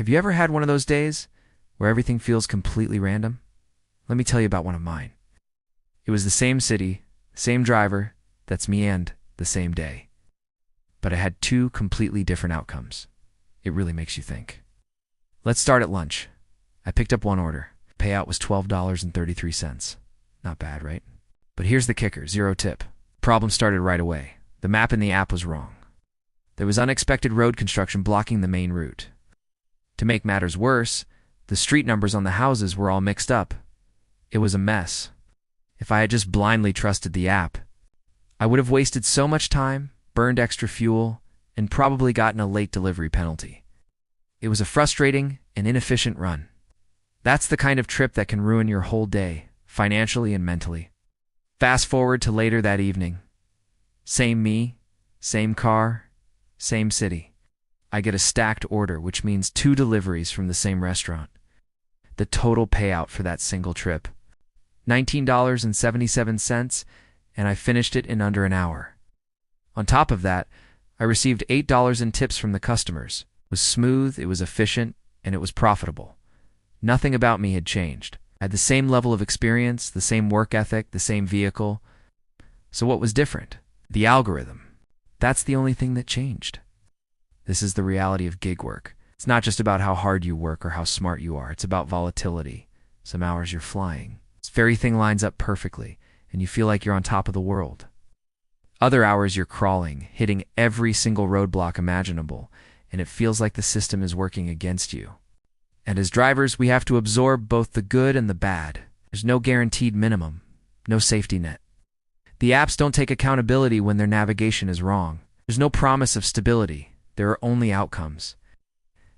Have you ever had one of those days where everything feels completely random? Let me tell you about one of mine. It was the same city, same driver, that's me, and the same day. But I had two completely different outcomes. It really makes you think. Let's start at lunch. I picked up one order. Payout was $12.33. Not bad, right? But here's the kicker, zero tip. Problem started right away. The map in the app was wrong. There was unexpected road construction blocking the main route. To make matters worse, the street numbers on the houses were all mixed up. It was a mess. If I had just blindly trusted the app, I would have wasted so much time, burned extra fuel, and probably gotten a late delivery penalty. It was a frustrating and inefficient run. That's the kind of trip that can ruin your whole day, financially and mentally. Fast forward to later that evening. Same me, same car, same city. I get a stacked order, which means 2 deliveries from the same restaurant. The total payout for that single trip, $19.77, and I finished it in under an hour. On top of that, I received $8 in tips from the customers. It was smooth, it was efficient, and it was profitable. Nothing about me had changed. I had the same level of experience, the same work ethic, the same vehicle. So what was different? The algorithm. That's the only thing that changed. This is the reality of gig work. It's not just about how hard you work or how smart you are. It's about volatility. Some hours you're flying. This very thing lines up perfectly, and you feel like you're on top of the world. Other hours you're crawling, hitting every single roadblock imaginable, and it feels like the system is working against you. And as drivers, we have to absorb both the good and the bad. There's no guaranteed minimum, no safety net. The apps don't take accountability when their navigation is wrong. There's no promise of stability. There are only outcomes.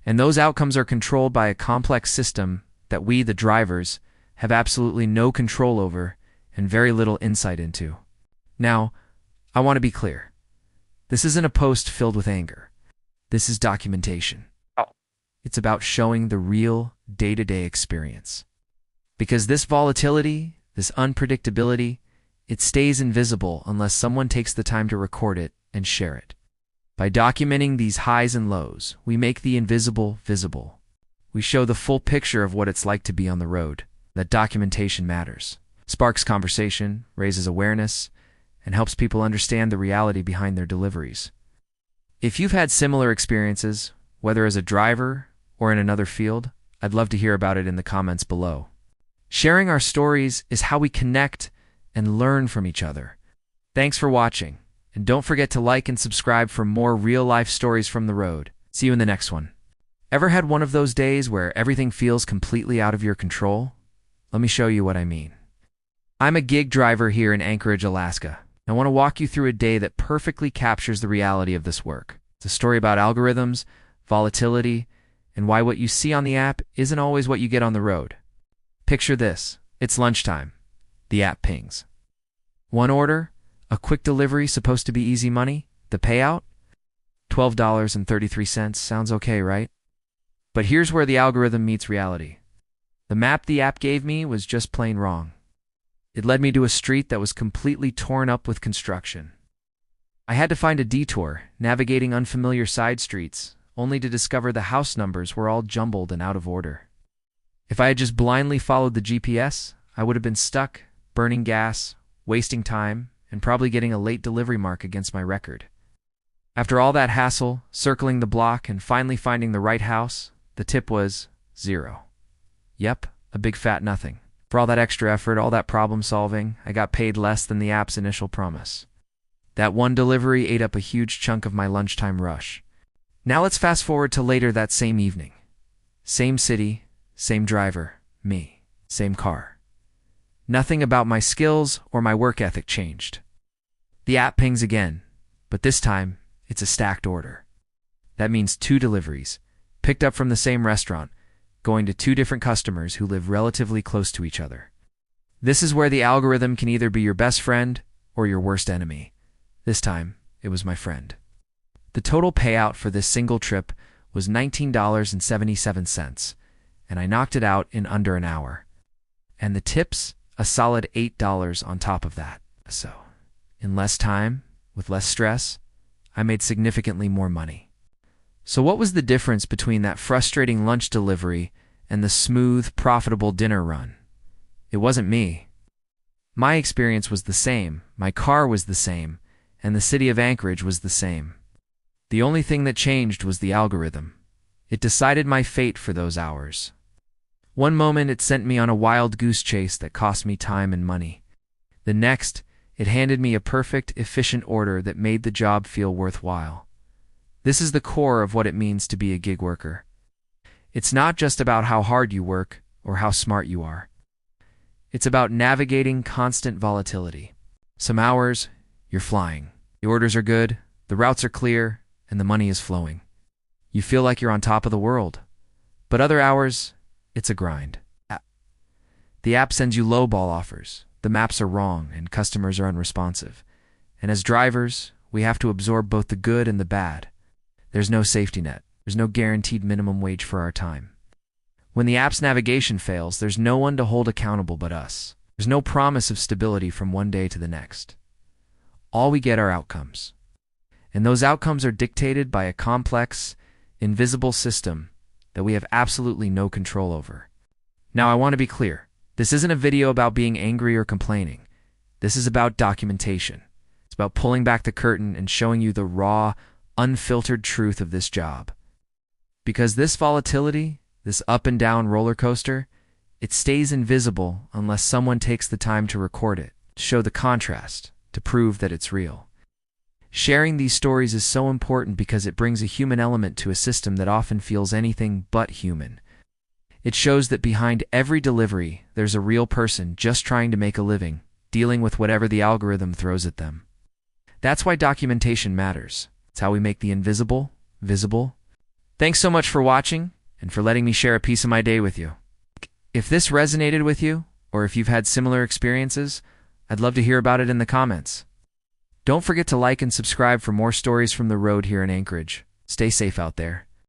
And those outcomes are controlled by a complex system that we, the drivers, have absolutely no control over and very little insight into. Now, I want to be clear. This isn't a post filled with anger. This is documentation. It's about showing the real day-to-day experience. Because this volatility, this unpredictability, it stays invisible unless someone takes the time to record it and share it. By documenting these highs and lows, we make the invisible visible. We show the full picture of what it's like to be on the road. That documentation matters. Sparks conversation, raises awareness, and helps people understand the reality behind their deliveries. If you've had similar experiences, whether as a driver or in another field, I'd love to hear about it in the comments below. Sharing our stories is how we connect and learn from each other. Thanks for watching, and don't forget to like and subscribe for more real-life stories from the road. See you in the next one. Ever had one of those days where everything feels completely out of your control? Let me show you what I mean. I'm a gig driver here in Anchorage, Alaska. I want to walk you through a day that perfectly captures the reality of this work. It's a story about algorithms, volatility, and why what you see on the app isn't always what you get on the road. Picture this. It's lunchtime. The app pings. One order, a quick delivery supposed to be easy money. The payout? $12.33. Sounds okay, right? But here's where the algorithm meets reality. The map the app gave me was just plain wrong. It led me to a street that was completely torn up with construction. I had to find a detour, navigating unfamiliar side streets, only to discover the house numbers were all jumbled and out of order. If I had just blindly followed the GPS, I would have been stuck, burning gas, wasting time, and probably getting a late delivery mark against my record. After all that hassle, circling the block, and finally finding the right house, the tip was 0. Yep, a big fat nothing. For all that extra effort, all that problem solving, I got paid less than the app's initial promise. That one delivery ate up a huge chunk of my lunchtime rush. Now let's fast forward to later that same evening. Same city, same driver, me, same car. Nothing about my skills or my work ethic changed. The app pings again, but this time it's a stacked order. That means 2 deliveries, picked up from the same restaurant, going to 2 different customers who live relatively close to each other. This is where the algorithm can either be your best friend or your worst enemy. This time, it was my friend. The total payout for this single trip was $19.77, and I knocked it out in under an hour. And the tips, a solid $8 on top of that. So, in less time, with less stress, I made significantly more money. So what was the difference between that frustrating lunch delivery and the smooth, profitable dinner run? It wasn't me. My experience was the same, my car was the same, and the city of Anchorage was the same. The only thing that changed was the algorithm. It decided my fate for those hours. One moment it sent me on a wild goose chase that cost me time and money. The next, it handed me a perfect, efficient order that made the job feel worthwhile. This is the core of what it means to be a gig worker. It's not just about how hard you work or how smart you are. It's about navigating constant volatility. Some hours, you're flying. The orders are good, the routes are clear, and the money is flowing. You feel like you're on top of the world. But other hours, it's a grind. The app sends you lowball offers. The maps are wrong, and customers are unresponsive. And as drivers, we have to absorb both the good and the bad. There's no safety net. There's no guaranteed minimum wage for our time. When the app's navigation fails, there's no one to hold accountable but us. There's no promise of stability from one day to the next. All we get are outcomes. And those outcomes are dictated by a complex, invisible system that we have absolutely no control over. Now, I want to be clear. This isn't a video about being angry or complaining. This is about documentation. It's about pulling back the curtain and showing you the raw, unfiltered truth of this job. Because this volatility, this up and down roller coaster, it stays invisible unless someone takes the time to record it, to show the contrast, to prove that it's real. Sharing these stories is so important because it brings a human element to a system that often feels anything but human. It shows that behind every delivery, there's a real person just trying to make a living, dealing with whatever the algorithm throws at them. That's why documentation matters. It's how we make the invisible visible. Thanks so much for watching and for letting me share a piece of my day with you. If this resonated with you, or if you've had similar experiences, I'd love to hear about it in the comments. Don't forget to like and subscribe for more stories from the road here in Anchorage. Stay safe out there.